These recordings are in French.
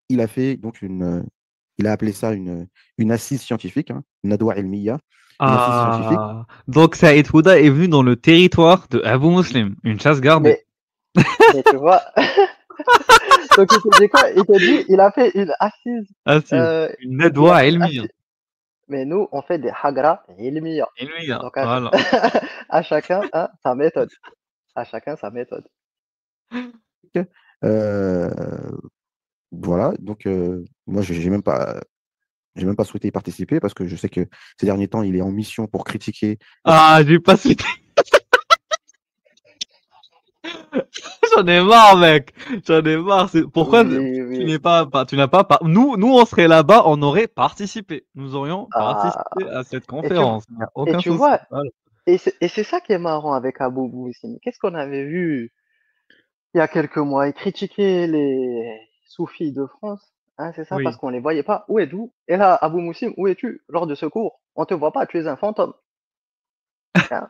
il a fait donc il a appelé ça une assise scientifique, hein, Nadwa Ilmiya, une assise scientifique. Ah, donc Saïd Fouda est venu dans le territoire de Abu Muslim, une chasse gardée. Mais, mais tu vois, donc il te dit quoi? Il te dit, il a fait une assise, Ah si, euh, une il a Nadwa fait une ilmiya. assise. Mais nous, on fait des hagra ilmiya. Ilmiya, Donc voilà. à chacun, hein, sa méthode. À chacun sa méthode. Euh, voilà, donc moi, j'ai même pas souhaité y participer parce que je sais que ces derniers temps, il est en mission pour critiquer. Ah, j'ai pas cité. J'en ai marre, mec. J'en ai marre. Pourquoi Oui, tu oui. n'es tu n'as pas, nous, on serait là-bas, on aurait participé. Nous aurions Ah, participé à cette et tu, conférence. Il n'y a et aucun tu souci. vois, Voilà. et c'est ça qui est marrant avec Abou Moussine. Qu'est-ce qu'on avait vu il y a quelques mois? Il critiquait les soufis de France. Hein, c'est ça, parce Oui. qu'on les voyait pas. Où es-tu? Et là, Abou Moussim, où es-tu? Lors de ce cours, on te voit pas, tu es un fantôme. Hein.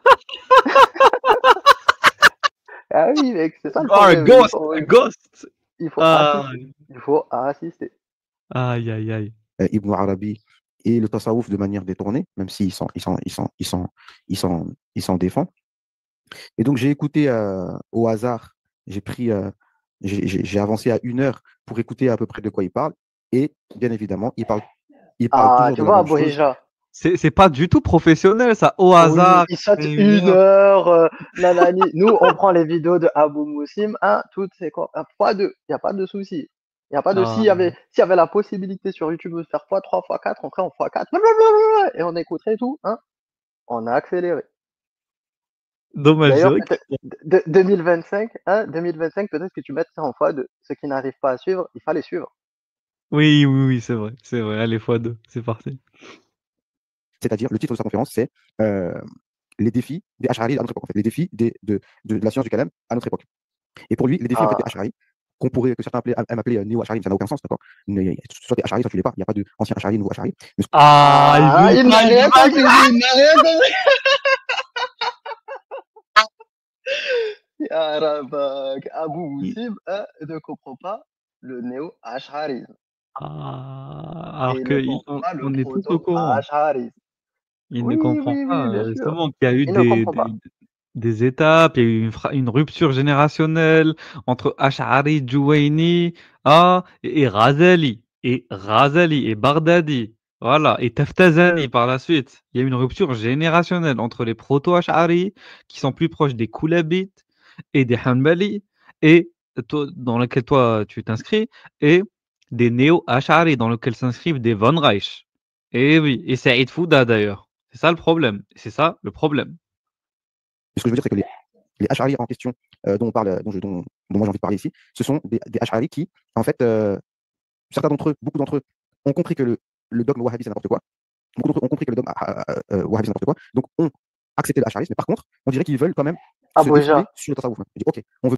Ah oui, mec, c'est ça le You are a problème. ghost, a ghost. Il faut Ah, assister. Il faut assister. aïe, aïe, aïe. Ibn Arabi et le tasawwuf de manière détournée, même s'il s'en défend. Et donc, j'ai écouté au hasard, j'ai pris, j'ai avancé à 1 heure pour écouter à peu près de quoi il parle. Et bien évidemment, il parle Ah, toujours tu de la vois, même Abou chose. Hija. C'est pas du tout professionnel, ça. Au Oui, hasard, il saute c'est une 1 heure. heure, nanani. Nous, on prend les vidéos de Abou Moussim, hein, toutes c'est quoi? x2, il n'y a pas de souci. Il n'y a pas de Ah, s'il y avait la possibilité sur YouTube de faire x3, x4, on ferait en x4. Et on écouterait tout, hein. On a accéléré. dommage, c'est D'ailleurs, vrai que... peut-être 2025, hein, 2025, peut-être que tu mettrais en x2. Ceux qui n'arrivent pas à suivre, il fallait suivre. Oui, oui, oui, c'est vrai, c'est vrai. Allez, x2, c'est parti. C'est-à-dire, le titre de sa conférence, c'est euh, les défis des Ash'ari à notre époque, en fait, les défis de la science du kalam à notre époque. Et pour lui, les défis en fait, des Ah, Ash'ari, que certains aiment appeler néo-Ash'ari, ça n'a aucun sens, d'accord? Soit tu es Ash'ari, soit tu l'es pas. Il n'y a pas de ancien Ash'ari, nouveau Ash'ari. Mais Ah, il ah, veut il n'a pas, il veut rien pas. compris, il n'a rien compris. Ya Rabak, Abou Moussim, hein, ne comprend pas le néo-ash'arisme et Alors il que ne comprend pas le on est tous au courant. proto-ash'arisme. Il ne Oui, comprend oui, oui, pas, bien sûr. justement, qu'il y a eu Il ne comprend pas. des étapes, il y a eu une rupture générationnelle entre Ash'ari, Juwayni, et Ghazali, et Baghdadi, voilà, et Taftazani par la suite. Il y a eu une rupture générationnelle entre les proto-Ash'ari, qui sont plus proches des Koulabites et des Hanbali, et dans lequel toi tu t'inscris, et des néo-Ash'ari, dans lequel s'inscrivent des Von Reich. Et oui, et Saïd Fouda d'ailleurs. C'est ça le problème. C'est ça le problème. ce que je veux dire, c'est que les Ash'ari en question dont, on parle, dont moi j'ai envie de parler ici, ce sont des Ash'ari qui, en fait, certains d'entre eux, beaucoup d'entre eux, ont compris que le dogme wahhabi c'est n'importe quoi. Beaucoup d'entre eux ont compris que le dogme wahhabi c'est n'importe quoi. Donc, ont accepté l'Ash'arisme. Mais par contre, on dirait qu'ils veulent quand même se Abou défouler Hija, sur le tasawwuf. Je dis, ok, on veut.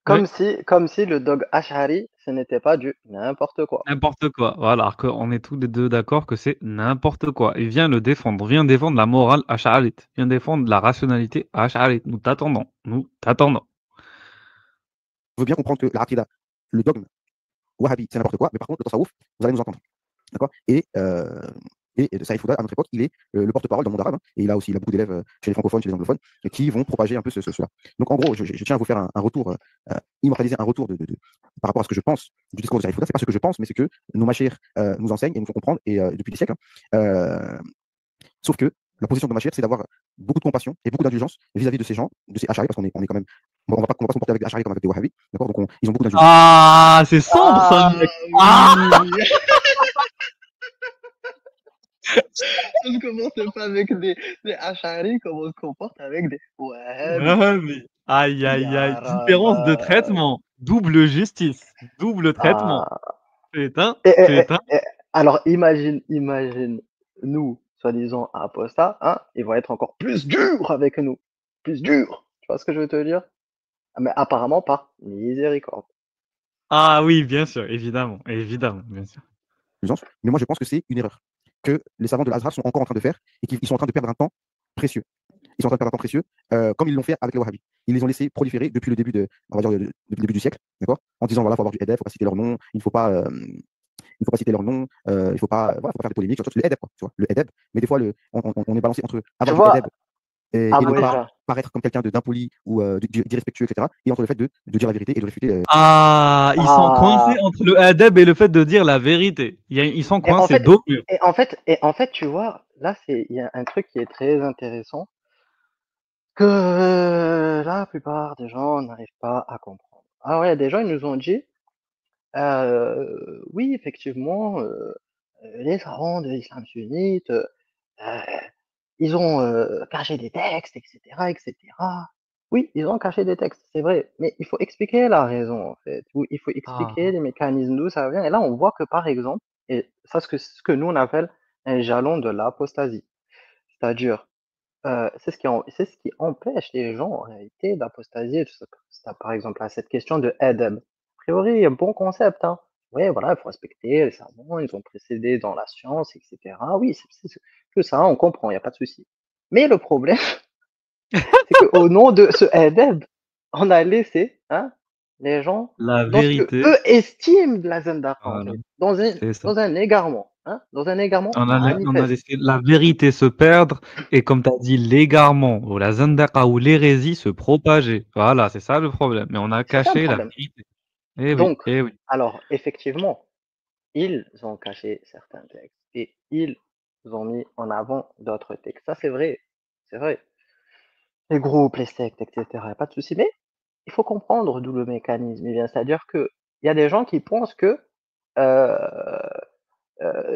Oui, comme si le dog ash'ari, ce n'était pas du n'importe quoi. n'importe quoi. Voilà, alors qu'on est tous les deux d'accord que c'est n'importe quoi. Et viens le défendre. Viens défendre la morale ash'arite. Viens défendre la rationalité ash'arite. Nous t'attendons. Nous t'attendons. On veut bien comprendre que la le dogme wahhabi, c'est n'importe quoi, mais par contre, le tasawwuf, vous allez nous entendre. D'accord et de Saïd Fouda, à notre époque, il est le porte-parole dans le monde arabe, hein, et il a beaucoup d'élèves chez les francophones, chez les anglophones, qui vont propager un peu cela. Donc en gros, je tiens à vous faire un retour, immortaliser un retour par rapport à ce que je pense du discours de Saïd Fouda. C'est pas ce que je pense, mais c'est que nos machères nous enseignent et nous font comprendre, et depuis des siècles. Sauf que la position de Machir, c'est d'avoir beaucoup de compassion et beaucoup d'indulgence vis-à-vis de ces gens, de ces Ash'ari, parce qu'on est quand même. On va pas se comporter avec des Ash'ari comme avec des Wahhabis, d'accord? Donc ils ont beaucoup d'indulgence. Ah, c'est sombre ça, Ah mec. Ah, oui. On ne commence pas avec des ash'ari comme on se comporte avec des wahhabis. ouais, mais... Aïe, aïe, aïe. Ya Différence de Rabak. traitement. Double justice. Double traitement. Ah. Putain, Et, et- putain. et- et- alors imagine, nous, soi-disant apostats, hein, ils vont être encore plus durs avec nous. Plus durs. Tu vois ce que je veux te dire? Ah, mais apparemment pas. Miséricorde. Ah oui, bien sûr, évidemment, évidemment, bien sûr. Mais moi, je pense que c'est une erreur que les savants de l'Azhar sont encore en train de faire et qu'ils sont en train de perdre un temps précieux. ils sont en train de perdre un temps précieux, comme ils l'ont fait avec les Wahhabis. Ils les ont laissés proliférer depuis le début on va dire, depuis le début du siècle, d'accord, en disant voilà, il faut avoir du edeb, il ne faut pas citer leur nom, il ne faut pas, citer leur nom, il ne faut pas, voilà, faut pas faire des polémiques, surtout le edeb, quoi, tu vois, le edeb. Mais des fois, on est balancé entre Tu avoir du vois, edeb et ne pas Abouja, paraître comme quelqu'un d'impoli ou d'irrespectueux, etc. Et entre le fait de dire la vérité et de réfuter. Ah, ils sont coincés ah, entre le adab et le fait de dire la vérité. Ils sont et en coincés fait, dos au mur. tu vois, là, il y a un truc qui est très intéressant que la plupart des gens n'arrivent pas à comprendre. Alors, il y a des gens, ils nous ont dit, oui, effectivement, les savants de l'islam sunnite, ils ont caché des textes, etc., etc. Oui, ils ont caché des textes, c'est vrai, mais il faut expliquer la raison, en fait. Ou il faut expliquer Ah, les mécanismes d'où ça vient. Et là, on voit que, par exemple, et ça, ce que nous, on appelle un jalon de l'apostasie. C'est-à-dire, c'est ce qui empêche les gens, en réalité, d'apostasier. Par exemple, à cette question de adab. A priori, un bon concept, hein. Oui, voilà, il faut respecter les savants, ils ont précédé dans la science, etc. Oui, tout ça, on comprend, il n'y a pas de souci. Mais le problème, c'est qu'au nom de ce adab, on a laissé, hein, les gens la dans ce que vérité, eux estiment de la Zendaka, en voilà, fait, c'est ça. dans un égarement, hein, dans un égarement On a manifeste. laissé la vérité se perdre et, comme tu as dit, l'égarement ou la zandaka ou l'hérésie se propager. Voilà, c'est ça le problème. Mais on a C'est ça le caché la problème. vérité. Eh oui, Donc, eh oui. alors, effectivement, ils ont caché certains textes et ils ont mis en avant d'autres textes. Ça, c'est vrai. C'est vrai. Les groupes, les sectes, etc. Y a pas de souci. Mais il faut comprendre d'où le mécanisme. Eh bien, c'est-à-dire que il y a des gens qui pensent que euh,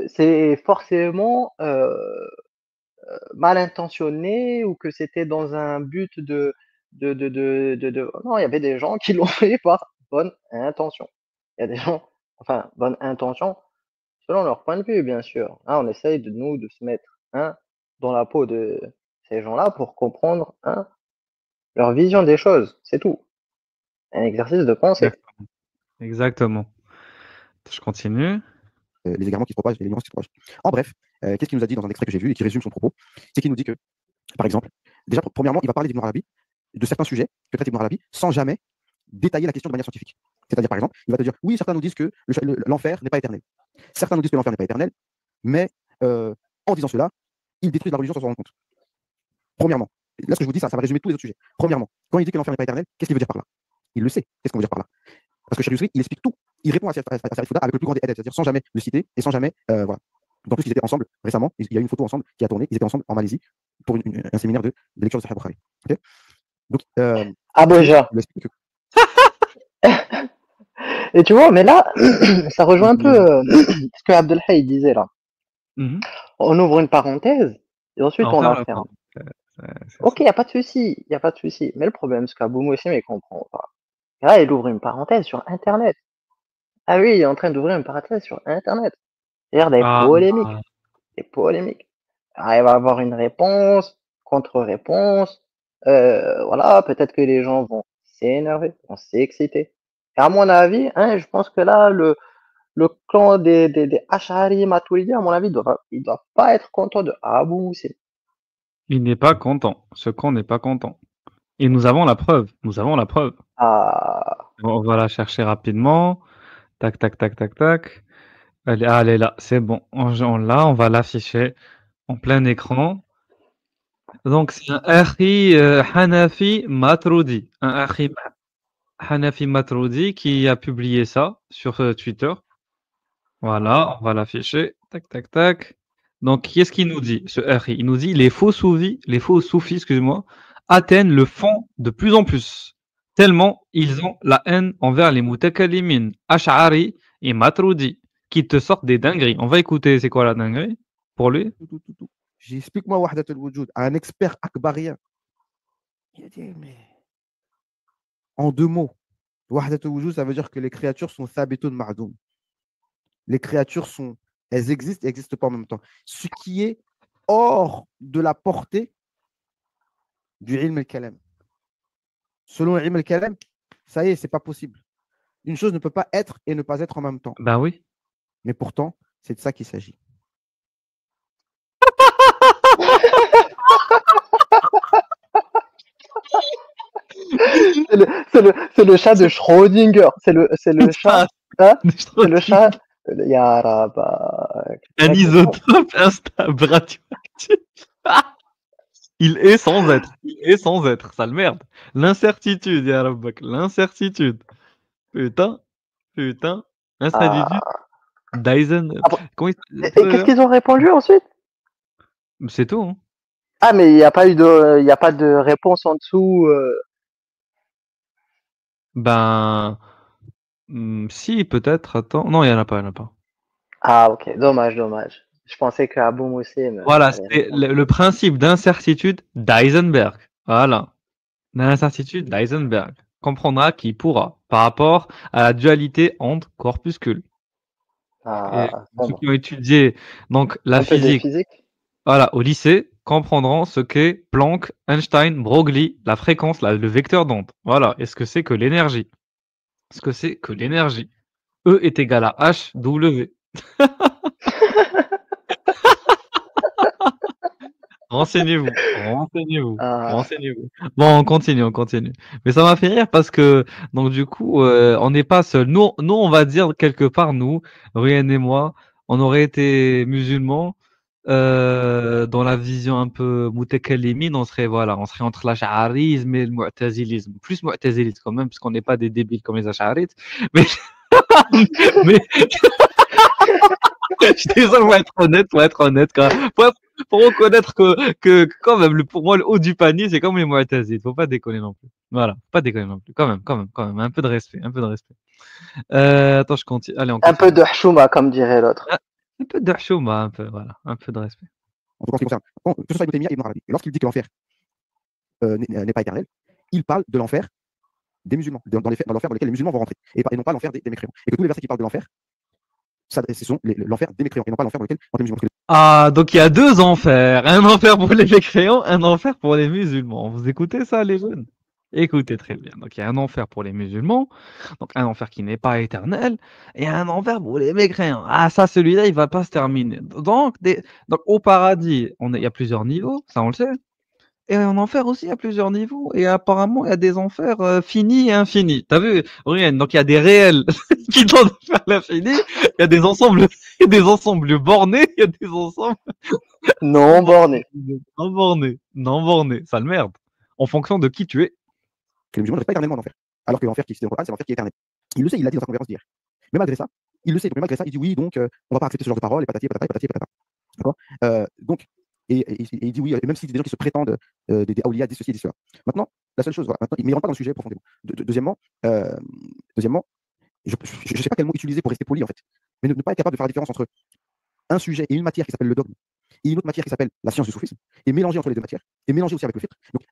c'est forcément mal intentionné ou que c'était dans un but Non, il y avait des gens qui l'ont fait par bonne intention. Il y a des gens, enfin, bonne intention, selon leur point de vue, bien sûr. Hein, on essaye de nous de se mettre, hein, dans la peau de ces gens-là pour comprendre, hein, leur vision des choses. C'est tout. Un exercice de pensée. Exactement. Exactement. Je continue. Les égarements qui se propagent et les nuances qui se propagent. En bref, qu'est-ce qu'il nous a dit dans un extrait que j'ai vu et qui résume son propos? C'est qu'il nous dit que, par exemple, déjà, premièrement, il va parler d'Ibn Arabi, de certains sujets que traite Ibn Arabi, sans jamais détailler la question de manière scientifique. C'est-à-dire, par exemple, il va te dire, oui, certains nous disent que l'enfer n'est pas éternel. Certains nous disent que l'enfer n'est pas éternel, mais en disant cela, ils détruisent la religion sans s'en rendre compte. Premièrement, là, ce que je vous dis, ça va résumer tous les autres sujets. Premièrement, quand il dit que l'enfer n'est pas éternel, qu'est-ce qu'il veut dire par là? Il le sait. Qu'est-ce qu'on veut dire par là? Parce que Cheikh Yousri, il explique tout. Il répond à Sarif Fouda avec le plus grand des aides, c'est-à-dire sans jamais le citer et sans jamais. Voilà. En plus, ils étaient ensemble récemment. Il y a eu une photo ensemble qui a tourné. Ils étaient ensemble en Malaisie pour un séminaire de lecture de Sahih Bukhari. Okay. Donc, Cheikh Yousri, Abuja. il explique que. Et tu vois, mais là, ça rejoint un peu ce que Abdelhay disait là. Mhm. On ouvre une parenthèse et ensuite On on ferme la la ferme. porte. C'est Ok, ça. il n'y a pas de souci, il n'y a pas de souci. Mais le problème, c'est qu'Abou Moussem, il comprend pas. Et là, il ouvre une parenthèse sur Internet. Ah oui, il est en train d'ouvrir une parenthèse sur Internet. C'est-à-dire Ah, des polémiques. Ah, il va avoir une réponse, contre-réponse. Voilà, peut-être que les gens vont s'énerver, vont s'exciter. Et à mon avis, hein, je pense que là, le clan des Ash'ari Maturidi, à mon avis, il doit pas être content de Abou Moussem. il n'est pas content. Ce con n'est pas content. Et nous avons la preuve. Nous avons la preuve. Ah, On va la chercher rapidement. Tac, tac, tac, tac, tac. Elle est là. C'est bon. On va l'afficher en plein écran. Donc, c'est un Akhi Hanafi Matroudi. Un Akhi Hanafi Matroudi qui a publié ça sur Twitter. Voilà, on va l'afficher. Tac, tac, tac. Donc, qu'est-ce qu'il nous dit, ce Akhi? Il nous dit les faux soufis, excuse-moi, atteignent le fond de plus en plus, tellement ils ont la haine envers les mutakallimin, Ash'ari et Matroudi, qui te sortent des dingueries. On va écouter c'est quoi la dinguerie pour lui. J'explique-moi Wahdat al-Wujud à un expert akbarien. Il a dit, mais en 2 mots, Wahdat al-Wujud, ça veut dire que les créatures sont thabitun ma'doum. Les créatures elles existent et n'existent pas en même temps. Ce qui est hors de la portée du ilm al-kalam. Selon l'ilm al-kalam, ça y est, c'est pas possible. Une chose ne peut pas être et ne pas être en même temps. Ben oui. Mais pourtant, c'est de ça qu'il s'agit. C'est le chat de Schrödinger. C'est le chat. Hein c'est le chat. Yarabak. Un isotope instable radioactif. Il est sans être. Il est sans être. Sale merde. L'incertitude, ya Rabbak. L'incertitude. Putain. L'incertitude. Dyson. Comment il... Et qu'est-ce qu'ils ont répondu ensuite? C'est tout. Hein. Ah, mais il n'y a pas de réponse en dessous. Ben. Si, peut-être. Attends. Non, il n'y en a pas. Ah, ok. Dommage. Je pensais que Abou Moussim Voilà, allait c'est répondre. le principe d'incertitude d'Heisenberg. Voilà. L'incertitude d'Heisenberg comprendra qui pourra par rapport à la dualité entre corpuscules. Et Ah, ceux sombre. qui ont étudié donc la Un peu de physique, physique. voilà, au lycée, comprendront ce qu'est Planck, Einstein, Broglie, la fréquence, le vecteur d'onde. Voilà. Et ce que c'est que l'énergie. Ce que c'est que l'énergie. E est égal à H W. Renseignez-vous. Ah, Bon, on continue. Mais ça m'a fait rire parce que, donc du coup, on n'est pas seul. Nous, on va dire quelque part, nous, Ryan et moi, on aurait été musulmans, dans la vision un peu mutakallimine, on serait entre l'ash'arisme et le mu'tazilisme. Plus mu'tazilisme quand même, parce qu'on n'est pas des débiles comme les ash'arites. Mais, mais, je suis désolé, pour être honnête, quand même. Pour reconnaître que quand même, pour moi, le haut du panier, c'est comme les Mu'taziles. Faut pas déconner non plus. Voilà, faut pas déconner non plus. Quand même. Un peu de respect, attends, je continue. Allez, on un peu continue. de hchouma, comme dirait l'autre. Ah, un peu de chouma, un peu de respect. En tout cas, en ce qui concerne, que ce soit Ibn Taymiyyah et Ibn Arabi, et lorsqu'il dit que l'enfer n'est pas éternel, il parle de l'enfer des musulmans, dans l'enfer dans lequel les musulmans vont rentrer, et non pas l'enfer des mécréants. Et que tous les versets qui parlent de l'enfer, ce sont l'enfer des mécréants, et non pas l'enfer dans lequel rentrent les musulmans. Ah, donc il y a deux enfers. Un enfer pour les mécréants, un enfer pour les musulmans. Vous écoutez ça, les jeunes? Écoutez très bien. Donc il y a un enfer pour les musulmans, donc un enfer qui n'est pas éternel, et un enfer pour les mécréants. Ah, ça, celui-là, il va pas se terminer. Donc au paradis, il y a plusieurs niveaux, ça on le sait. Et en enfer aussi, il y a plusieurs niveaux. Et apparemment, il y a des enfers finis et infinis. T'as vu, Ryan? Donc il y a des réels qui tendent vers l'infini. Il y a des ensembles, il y a des ensembles bornés. Il y a des ensembles Non borné. non bornés. Ça le merde. En fonction de qui tu es. Que les musulmans ne restent pas éternellement en enfer. Alors que l'enfer qui est cité dans le Coran, c'est l'enfer qui est éternel. Il le sait, il l'a dit dans sa conférence d'hier. Mais malgré ça, il le sait, mais malgré ça, il dit oui, donc on ne va pas accepter ce genre de paroles, et patati, et patata. D'accord donc, et il dit oui, même si des gens qui se prétendent des awliya, disent ceci, disent cela. Maintenant, la seule chose, voilà, maintenant, mais il ne rentre pas dans le sujet profondément. Deuxièmement, je ne sais pas quel mot utiliser pour rester poli, en fait. Mais ne pas être capable de faire la différence entre un sujet et une matière qui s'appelle le dogme, et une autre matière qui s'appelle la science du soufisme, et mélanger entre les deux matières, et mélanger aussi avec le fiqh. Donc,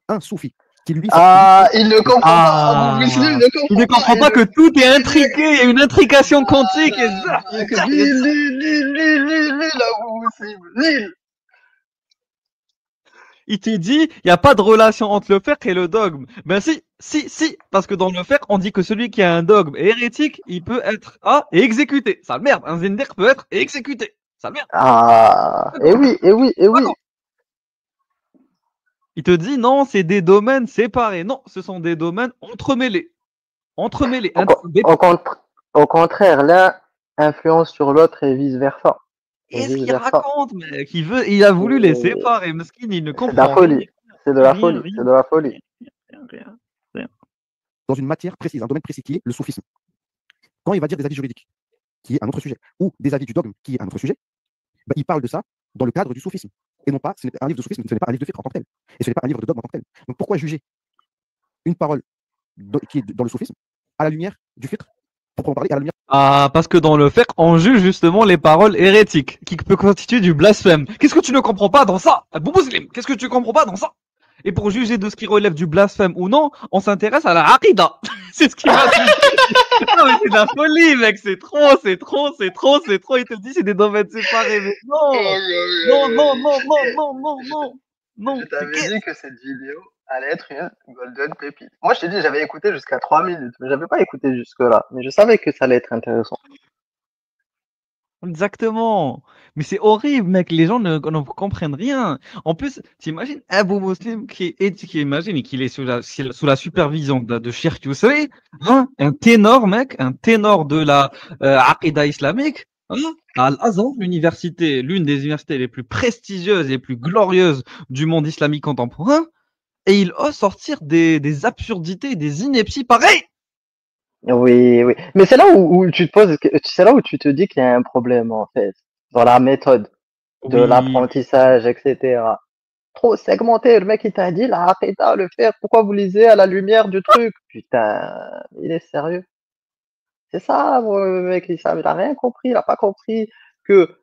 un soufi qui lui. Ah, il ne comprend Ah, pas. Muslim il ne comprend pas que tout est intriqué. Il y a une intrication quantique. Et ça. Il te dit, il n'y a pas de relation entre le fiqh et le dogme. Ben si, parce que dans le fiqh, on dit que celui qui a un dogme hérétique, il peut être exécuté. Ça merde, un zindiq peut être exécuté. Ça merde. Ah, et oui. Il te dit non, c'est des domaines séparés. Non, ce sont des domaines entremêlés. Au contraire, l'un influence sur l'autre et vice versa. Qu'est-ce qu'il raconte, mec? Il a voulu les séparer. Mesquine, il ne comprend C'est de la folie. rien. C'est de la folie. C'est de la folie. Rien. Dans une matière précise, un domaine précis qui est le soufisme. Quand il va dire des avis juridiques, qui est un autre sujet, ou des avis du dogme, qui est un autre sujet, bah, il parle de ça dans le cadre du soufisme. Et non pas, ce n'est pas un livre de soufisme, ce n'est pas un livre de fiqh en tant que tel. Et ce n'est pas un livre de dogme en tant que tel. Donc pourquoi juger une parole qui est dans le soufisme à la lumière du fiqh, pour en parler à la lumière. Ah, parce que dans le fiqh, on juge justement les paroles hérétiques, qui peut constituer du blasphème. Qu'est-ce que tu ne comprends pas dans ça, bon musulman? Qu'est-ce que tu comprends pas dans ça? Et pour juger de ce qui relève du blasphème ou non, on s'intéresse à la aqida. C'est ce qui va Non, mais c'est de la folie, mec. C'est trop. Il te dit c'est des domaines séparés. Mais non. Non. Je t'avais dit que cette vidéo allait être une golden pépite. Moi, je t'ai dit, j'avais écouté jusqu'à 3 minutes, mais j'avais pas écouté jusque-là. Mais je savais que ça allait être intéressant. Exactement. Mais c'est horrible, mec. Les gens ne comprennent rien. En plus, t'imagines un beau musulman qui imagine et qu'il est sous la supervision de Cheikh Yousri, hein, un ténor, mec, un ténor de la Aqidah islamique, hein, à Al-Azhar, l'université, l'une des universités les plus prestigieuses et les plus glorieuses du monde islamique contemporain, et il ose sortir des absurdités, des inepties pareilles. Oui, oui. Mais c'est là où tu te poses, c'est là où tu te dis qu'il y a un problème, en fait, dans la méthode de Oui, l'apprentissage, etc. Trop segmenté. Le mec, il t'a dit, la Aqidah, le faire, pourquoi vous lisez à la lumière du truc? Putain, il est sérieux. C'est ça, le mec, il a rien compris, il a pas compris que,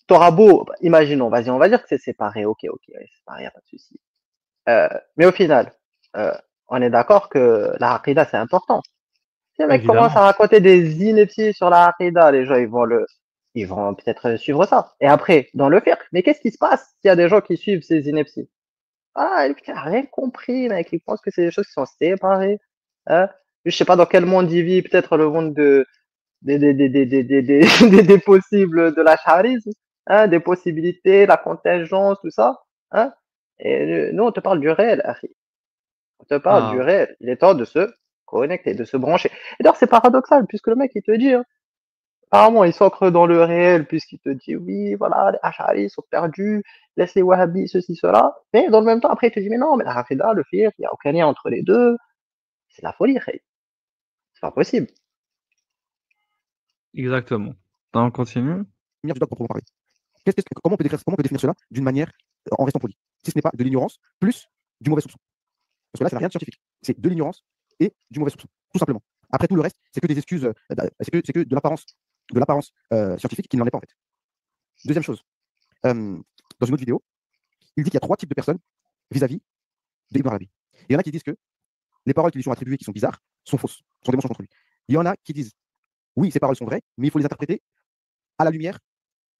t'auras beau, imaginons, vas-y, on va dire que c'est séparé, ok, ouais, séparé, y a pas de souci. Mais au final, euh, on est d'accord que la Aqidah, c'est important. Si le mec commence évidemment. à raconter des inepties sur la Aqidah, les gens, ils vont peut-être suivre ça. Et après, dans le fiqh, mais qu'est-ce qui se passe s'il y a des gens qui suivent ces inepties? Ah, il a rien compris, mec. Il pense que c'est des choses qui sont séparées. Hein. Je sais pas dans quel monde il vit, peut-être le monde des possibles de l'acharisme, hein, des possibilités, la contingence, tout ça. Hein. Et nous, on te parle du réel, akhi. On te parle du Ah, réel. Il est temps de se connecter, de se brancher. Et d'ailleurs, c'est paradoxal, puisque le mec, il te dit, hein, apparemment, il s'ancre dans le réel, puisqu'il te dit, oui, voilà, les Ash'aris sont perdus, laisse les Wahhabis, ceci, cela. Mais dans le même temps, après, il te dit, mais non, mais la Rafida, le fiqh, il n'y a aucun lien entre les deux. C'est la folie, Khay. C'est pas possible. exactement. Donc, on continue. Lumière du dogme proprement parler. Comment on peut définir cela d'une manière en restant poli? Si ce n'est pas de l'ignorance plus du mauvais soupçon. Parce que là, ça n'a rien de scientifique. C'est de l'ignorance et du mauvais soupçon, tout simplement. Après, tout le reste, c'est que des excuses, c'est que de l'apparence scientifique qui n'en est pas en fait. Deuxième chose, dans une autre vidéo, il dit qu'il y a 3 types de personnes vis-à-vis d'Ibn Arabi. Il y en a qui disent que les paroles qui lui sont attribuées, qui sont bizarres, sont fausses, sont des mensonges contre lui. Il y en a qui disent, oui, ces paroles sont vraies, mais il faut les interpréter à la lumière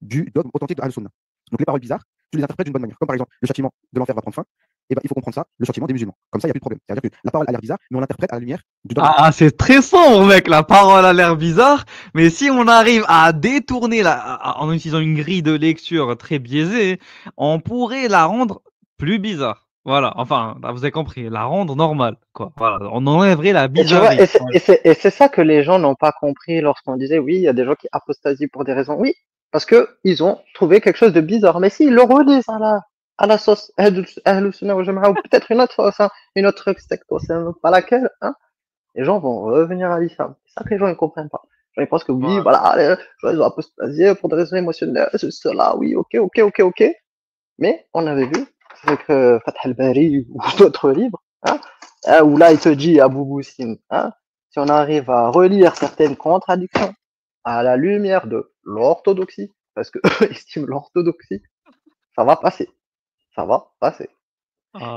du dogme authentique de Al-Sunnah. Donc les paroles bizarres, tu les interprètes d'une bonne manière. Comme par exemple, le châtiment de l'enfer va prendre fin, et ben, il faut comprendre ça, le châtiment des musulmans. Comme ça, il n'y a plus de problème. C'est-à-dire que la parole a l'air bizarre, mais on l'interprète à la lumière du dogme. C'est très sombre, mec. La parole a l'air bizarre, mais si on arrive à détourner en utilisant une grille de lecture très biaisée, on pourrait la rendre plus bizarre. Voilà. Enfin, vous avez compris, la rendre normale, quoi. Voilà. On enlèverait la Et tu vois, bizarrerie. Voilà. et c'est ça que les gens n'ont pas compris lorsqu'on disait, oui, il y a des gens qui apostasient pour des raisons. Oui, parce que ils ont trouvé quelque chose de bizarre. Mais s'ils le relisent à la sauce Ahlus Sunnah wal Jama'a, ou peut-être une autre sauce, hein, une autre secte, on sait même pas laquelle, hein, les gens vont revenir à l'islam. C'est ça que les gens ne comprennent pas. Les gens, ils pensent que oui, Voilà. voilà, les gens ils ont apostasié pour des raisons émotionnelles, cela, oui, ok. Mais on avait vu avec Fath al-Bari ou d'autres livres, hein, où là il te dit Abu Boussim, hein, si on arrive à relire certaines contradictions à la lumière de l'orthodoxie, parce que eux estiment l'orthodoxie, ça va passer, ça va passer.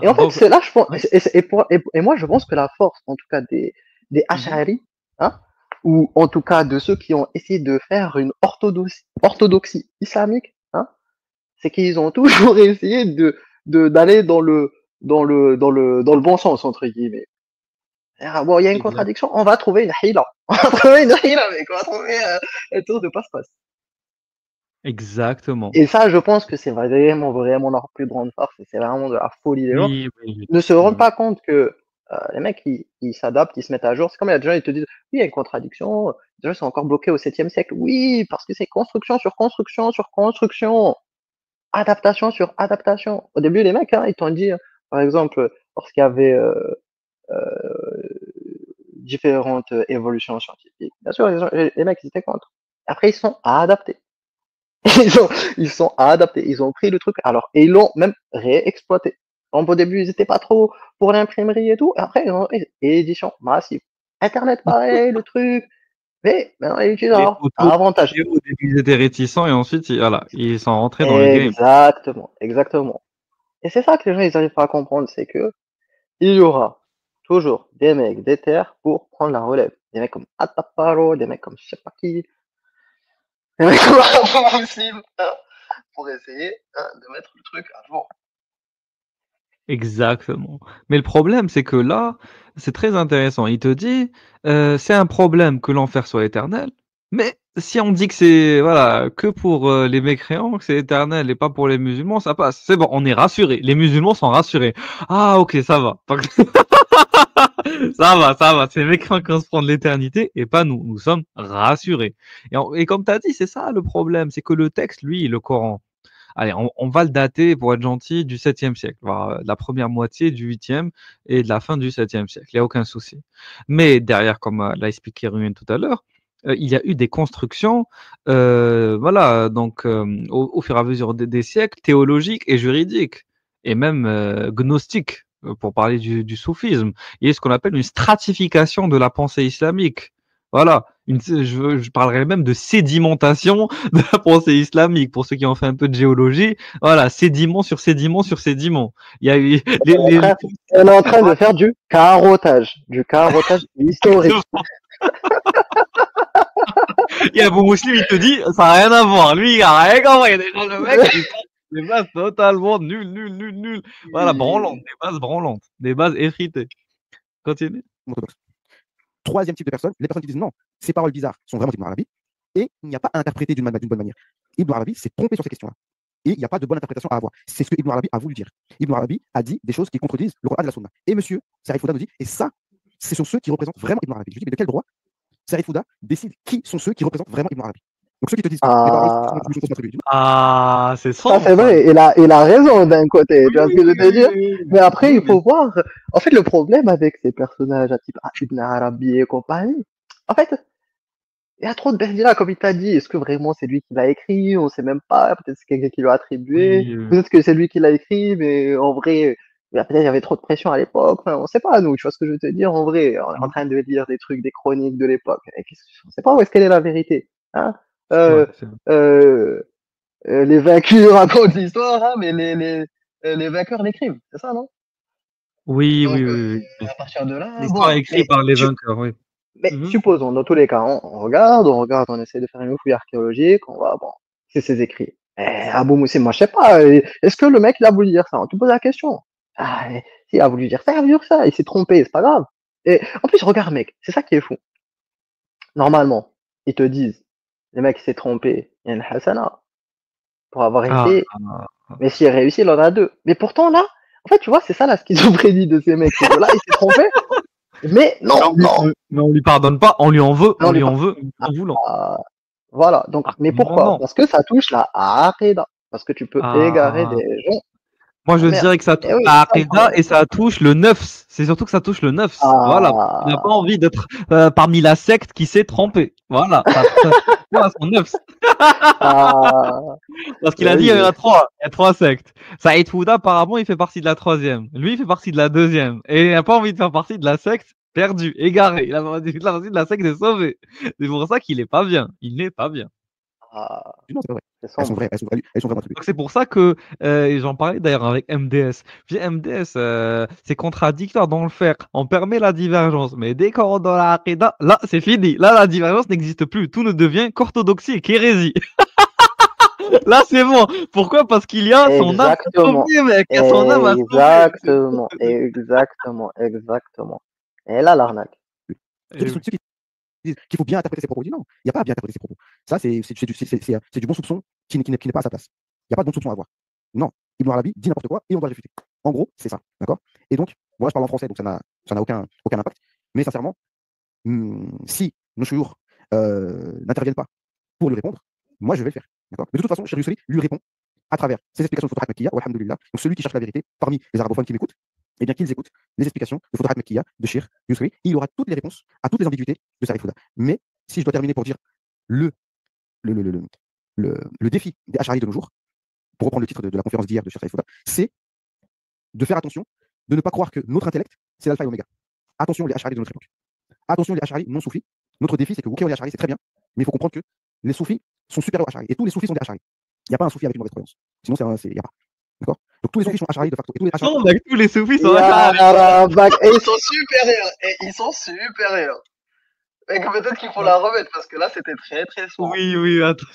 Et en fait, Donc, c'est là, je pense, ouais. et moi je pense que la force, en tout cas des Mhm. Ash'ari, hein, ou en tout cas de ceux qui ont essayé de faire une orthodoxie islamique, hein, c'est qu'ils ont toujours essayé d'aller dans le bon sens entre guillemets. Ah, bon, il y a une Exact. contradiction, on va trouver une hila. On va trouver une hila, mec. On va trouver un tour de passe-passe. Exactement. Et ça, je pense que c'est vraiment leur plus grande force. Et c'est vraiment de la folie des gens. Oui. Ne se rendent Oui. pas compte que les mecs, ils s'adaptent, ils se mettent à jour. C'est comme il y a des gens, ils te disent, oui, il y a une contradiction. Les gens sont encore bloqués au 7e siècle. Oui, parce que c'est construction sur construction sur construction. Adaptation sur adaptation. Au début, les mecs, hein, ils t'ont dit, par exemple, lorsqu'il y avait différentes évolutions scientifiques, bien sûr, les mecs, ils étaient contre. Après, ils sont adaptés. Ils ont, ils sont adaptés. Ils ont pris le truc, alors, et ils l'ont même réexploité. Donc, au début, ils étaient pas trop pour l'imprimerie et tout. Et après, ils ont édition massive. Internet, pareil, le truc. Mais maintenant, ils utilisent Les alors, photos, avantage. au début, ils étaient réticents et ensuite, voilà, ils sont rentrés dans le game. Exactement. Et c'est ça que les gens, ils arrivent pas à comprendre, c'est que il y aura toujours des mecs déter pour prendre la relève. Des mecs comme Ataparo, des mecs comme je sais pas qui, des mecs comme Abu Muslim, hein, pour essayer hein, de mettre le truc à jour. Exactement. Mais le problème, c'est que là, c'est très intéressant. Il te dit, c'est un problème que l'enfer soit éternel, mais si on dit que c'est voilà que pour les mécréants, que c'est éternel et pas pour les musulmans, ça passe. C'est bon, on est rassurés. Les musulmans sont rassurés. Ah, ok, ça va. Ça va. C'est les mécréants qui vont se prendre l'éternité et pas nous. Nous sommes rassurés. Et comme tu as dit, c'est ça le problème. C'est que le texte, lui, le Coran, allez, on va le dater, pour être gentil, du 7e siècle, voire de la première moitié du 8e et de la fin du 7e siècle. Il n'y a aucun souci. Mais derrière, comme l'a expliqué Ruyen tout à l'heure, il y a eu des constructions, voilà, donc au fur et à mesure des siècles, théologiques et juridiques, et même gnostiques, pour parler du soufisme. Il y a ce qu'on appelle une stratification de la pensée islamique. Voilà, je parlerais même de sédimentation de la pensée islamique, pour ceux qui ont fait un peu de géologie. Voilà, sédiment sur sédiment sur sédiment. Il y a eu On est en train de faire du carottage historique. Il y a Abou Muslim, il te dit, ça n'a rien à voir. Lui, il a rien compris. Déjà, le mec, il sort des bases totalement nul. Voilà, branlantes, des bases branlantes, des bases effritées. Continue. Orthodoxe. Troisième type de personnes, les personnes qui disent non, ces paroles bizarres sont vraiment d'Ibn Arabi et il n'y a pas à interpréter d'une bonne manière. Ibn Arabi s'est trompé sur ces questions-là. Et il n'y a pas de bonne interprétation à avoir. C'est ce que Ibn Arabi a voulu dire. Ibn Arabi a dit des choses qui contredisent le Coran de la Sunna. Et monsieur Sarif Fouda nous dit, et ça, c'est sur ceux qui représentent vraiment Ibn Arabi. Je dis, mais de quel droit Sarif Fouda décide qui sont ceux qui représentent vraiment Ibn Arabi? Donc ceux qui te disent que les paroles sont fausses attribuées. Ah, c'est Ça, c'est vrai. Il a raison d'un côté. Tu vois ce que je veux te dire? Mais après, il faut voir. En fait, le problème avec ces personnages à type Ibn Arabi et compagnie, en fait, il y a trop de berdilas, comme il t'a dit. Est-ce que vraiment c'est lui qui l'a écrit? On sait même pas. Peut-être c'est quelqu'un qui lui a attribué. Oui, Peut-être que c'est lui qui l'a écrit, mais en vrai, peut-être il y avait trop de pression à l'époque. Enfin, on sait pas, nous. Tu vois ce que je veux te dire? En vrai, on est en train de lire des trucs, des chroniques de l'époque. On sait pas où est-ce qu'elle est la vérité. Hein? ouais, c'est vrai. Les vaincus racontent l'histoire, hein, mais les vainqueurs l'écrivent. C'est ça, non? Oui, Donc, oui. à partir de là, L'histoire bon. est écrite par les vainqueurs, oui. Mais supposons, dans tous les cas, on regarde, on essaie de faire une fouille archéologique, on va, bon, c'est ses écrits. Abou Moussim, moi je sais pas, est-ce que le mec il a voulu dire ça? On te pose la question. Ah, s'il a voulu dire ça, il a voulu dire ça, il s'est trompé, c'est pas grave. Et en plus, regarde mec, c'est ça qui est fou. Normalement, ils te disent, le mec il s'est trompé, il y a une hasana pour avoir Ah, essayé. Mais s'il réussit, il en a 2. Mais pourtant là, en fait, tu vois, c'est ça la schizophrénie de ces mecs, c'est que là, il s'est trompé, mais non. mais on lui pardonne pas, on lui en veut, Non, on lui en veut, en voulant. Voilà, donc, Ah, mais non, pourquoi? non. Parce que ça touche la Aqida. Parce que tu peux égarer Ah. des gens. Moi, je Ah, merde. dirais que ça touche Eh oui, la c'est ça le Aqida problème. et ça touche le nefs. C'est surtout que ça touche le nefs. Voilà. Il n'a pas Ah, envie d'être parmi la secte qui s'est trompée. Voilà. Ça touche à son nefs. ah, Parce qu'il a dit oui, il y en a 3. Il y a 3 sectes. Saïd Fouda, apparemment, il fait partie de la 3e. Lui, il fait partie de la 2e. Et il n'a pas envie de faire partie de la secte perdue, égarée. Il a envie de faire partie de la secte des sauvés. C'est pour ça qu'il n'est pas bien. Il n'est pas bien. ah, Non, c'est pas vrai. c'est Elles sont sombre. vraies, elles sont vraiment attribuées. Donc c'est pour ça que et j'en parlais d'ailleurs avec MDS. Puis MDS, c'est contradictoire dans le faire. On permet la divergence, mais dès qu'on rentre dans la Aqidah, là c'est fini. Là la divergence n'existe plus. Tout ne devient qu'orthodoxie et qu'hérésie. Là c'est bon. Pourquoi? Parce qu'il y a son âme à Exactement. sauver, mec. Il y a son âme à sauver. Exactement. Et là, l'arnaque. Ceux qui disent qu'il faut bien interpréter ses propos, disent non, il n'y a pas à bien interpréter ses propos. Ça, c'est du bon soupçon qui n'est pas à sa place. Il n'y a pas de bon soupçon à avoir. Non, Ibn Arabi dit n'importe quoi et on doit le réfuter. En gros, c'est ça. D'accord? Et donc, moi, je parle en français, donc ça n'a aucun impact. Mais sincèrement, si nos chouyours n'interviennent pas pour lui répondre, moi, je vais le faire. D'accord? Mais de toute façon, Cheikh Yousri lui répond à travers ses explications de Futuhat Makkiya, alhamdoulilah. Donc, celui qui cherche la vérité parmi les arabophones qui m'écoutent, eh bien, qu'ils écoutent les explications de Futuhat Makkiya de Cheikh Yousri. Il aura toutes les réponses à toutes les ambiguïtés de Sarif Fouda. Mais si je dois terminer pour dire le défi des Ash'ari de nos jours, pour reprendre le titre de la conférence d'hier de Cheikh Sarif Fouda, c'est de faire attention, de ne pas croire que notre intellect, c'est l'alpha et l'oméga. Attention les Ash'ari de notre époque. Attention les Ash'ari non soufis. Notre défi, c'est que ok, on est Ash'ari, c'est très bien, mais il faut comprendre que les soufis sont supérieurs aux Ash'ari. Et tous les soufis sont des Ash'ari. Il n'y a pas un soufi avec une mauvaise croyance. Sinon, il n'y a pas. D'accord? Donc tous les soufis sont Ash'ari de facto. Et tous les Ash'ari... Non, mec, tous les soufis sont Ya Ash'ari. Rabbak. Et ils sont supérieurs. Et peut-être qu'il faut la remettre parce que là, c'était très très sombre. Oui, attends.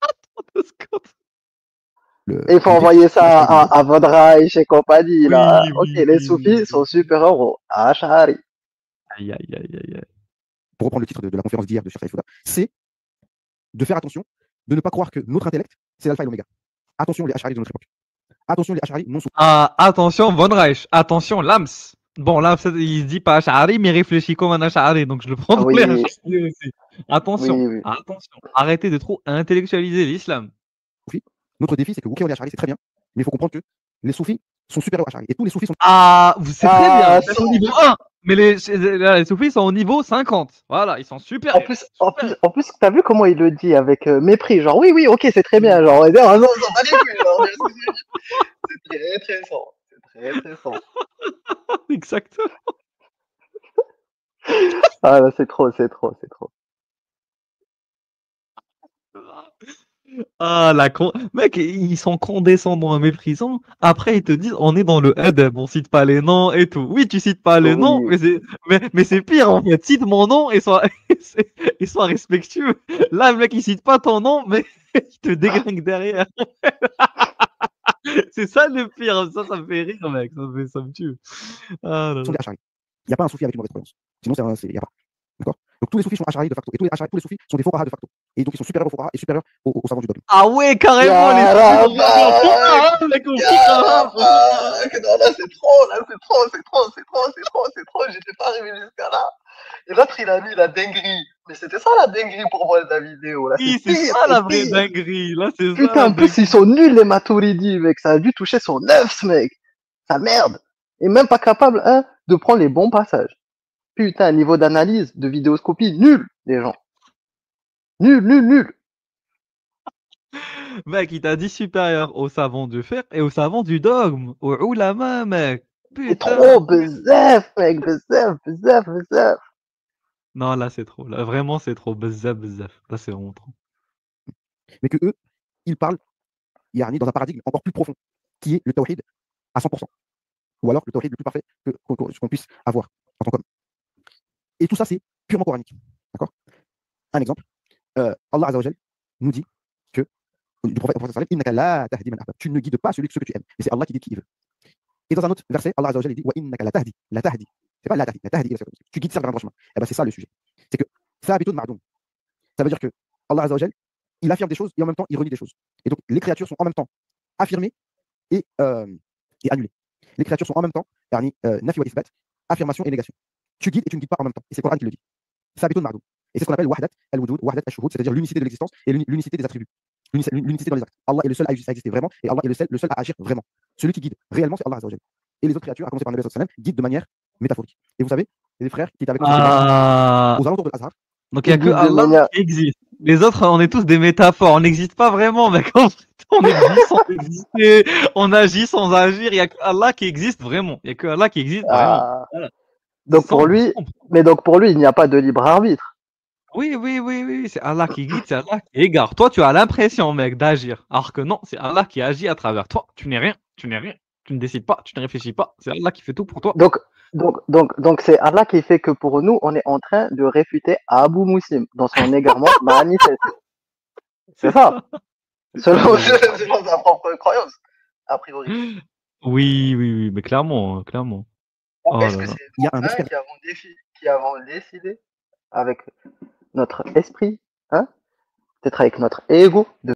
Attends 2 secondes. Et il faut envoyer ça à Vodraïch et compagnie, là. Oui, Ok, les soufis sont supérieurs aux Ash'ari. Aïe. Pour reprendre le titre de la conférence d'hier de Cheikh Sarif Fouda, c'est de faire attention, de ne pas croire que notre intellect, c'est l'alpha et l'oméga. Attention les Ash'ari de notre époque. Attention les Ash'ari non soufis. Ah, attention, Von Reich. Attention, Lams. Bon, Lams, il dit pas Ash'ari, mais il réfléchit comme un Ash'ari, donc je le prends Ah dans oui, les Ash'ari aussi. Attention, oui, oui. attention. Arrêtez de trop intellectualiser l'islam. Notre défi, c'est que ok, on est Ash'ari, c'est très bien, mais il faut comprendre que les soufis sont supérieurs aux Ash'ari. Et tous les soufis sont. Ah, c'est très bien. Ah, C'est au niveau 1. Mais les soufis sont au niveau 50. Voilà, ils sont super. En plus, t'as vu comment il le dit avec mépris, genre oui, ok, c'est très bien, genre on va dire, ah non, on pas les couilles, genre, c'est très très fort, c'est très très fort. Exactement. Ah là, c'est trop, c'est trop, c'est trop. Ah, mec, ils sont condescendants et méprisants. Après, ils te disent, on est dans le adab, on cite pas les noms et tout. Oui, tu cites pas les noms, Oui. mais c'est pire, en fait. Cite mon nom et sois respectueux. Là, le mec, il cite pas ton nom, mais il te déglingue derrière. C'est ça le pire. Ça me fait rire, mec. Ça me tue. Ah, là, Sont là. des Ash'ari. Il n'y a pas un soufi avec une mauvaise croyance. Sinon, il n'y a pas. D'accord. Donc tous les soufis sont Ash'ari de facto. Et tous les soufis sont des fuqaha de facto. Et donc ils sont supérieurs aux fuqaha et supérieurs aux savants du dogme. Ah ouais, carrément, les Ya soufis sont mec, au fuqaha. Non, là c'est trop, c'est trop, j'étais pas arrivé jusqu'à là. Et l'autre il a mis la dinguerie. Mais c'était ça la dinguerie pour moi de la vidéo. Là, Oui, c'est c'est pire, ça c'est la vraie pire. dinguerie. Là, c'est ça Putain, la en plus dinguerie. ils sont nuls les Maturidi, mec. Ça a dû toucher son œuf, ce mec. Ça merde. Et même pas capable, hein, de prendre les bons passages. Putain, niveau d'analyse, de vidéoscopie, nul, les gens. Nul. Mec, il t'a dit supérieur aux savants du fiqh et aux savants du dogme, aux ulama, mec. C'est Putain. trop bezef, mec, bezef. Non, là, c'est trop. Là, vraiment, c'est trop. Bezzaf. Là, c'est vraiment trop. Mais que eux, ils parlent, yani, dans un paradigme encore plus profond, qui est le tawhid à 100%. Ou alors le tawhid le plus parfait qu'on puisse avoir en tant qu'homme. Et tout ça, c'est purement coranique. D'accord. Un exemple, Allah Azzawajal nous dit que, du prophète Innaka la tahdi man ahbab. Tu ne guides pas ceux que tu aimes. Et c'est Allah qui guide qui il veut. Et dans un autre verset, Allah Azzawajal dit Wa innaka la tahdi. La tahdi. C'est pas la tahdi. Tu guides vers un droit chemin. Et ben c'est ça le sujet. C'est que ça habite ma'doum. Ça veut dire que Allah Azzawajal, il affirme des choses et en même temps il renie des choses. Et donc les créatures sont en même temps affirmées et annulées. Les créatures sont en même temps nafi wa isbat, affirmation et négation. Tu guides et tu ne guides pas en même temps. Et c'est le Coran qui le dit. Ça habite ma'doum. Et c'est ce qu'on appelle wahdat al-wujud, wahdat al-shuhud, c'est-à-dire l'unicité de l'existence et l'unicité des attributs. L'unicité dans les actes. Allah est le seul à exister vraiment et Allah est le seul à agir vraiment. Celui qui guide réellement, c'est Allah Azzawajal. Et les autres créatures, à commencer par Nabi sallallahu alayhi wa sallam, guident de manière métaphorique. Et vous savez, les frères qui étaient avec nous aux alentours de l'Azhar. Donc il n'y a que Allah qui existe. Les autres, on est tous des métaphores. On n'existe pas vraiment, mec. En fait, on existe sans exister. On agit sans agir. Il n'y a que Allah qui existe vraiment. Il n'y a que Allah qui existe vraiment. Voilà. Donc pour lui, il n'y a pas de libre arbitre. Oui. C'est Allah qui guide, c'est Allah qui égare. Toi, tu as l'impression, mec, d'agir. Alors que non, c'est Allah qui agit à travers toi. Tu n'es rien. Tu ne décides pas. Tu ne réfléchis pas. C'est Allah qui fait tout pour toi. Donc c'est Allah qui fait que pour nous, on est en train de réfuter Abu Muslim dans son égarement manifeste. C'est ça. Selon sa propre croyance, a priori. Oui, mais clairement. Oh, est-ce que c'est nous qui avons décidé avec notre esprit, hein, peut-être avec notre ego, de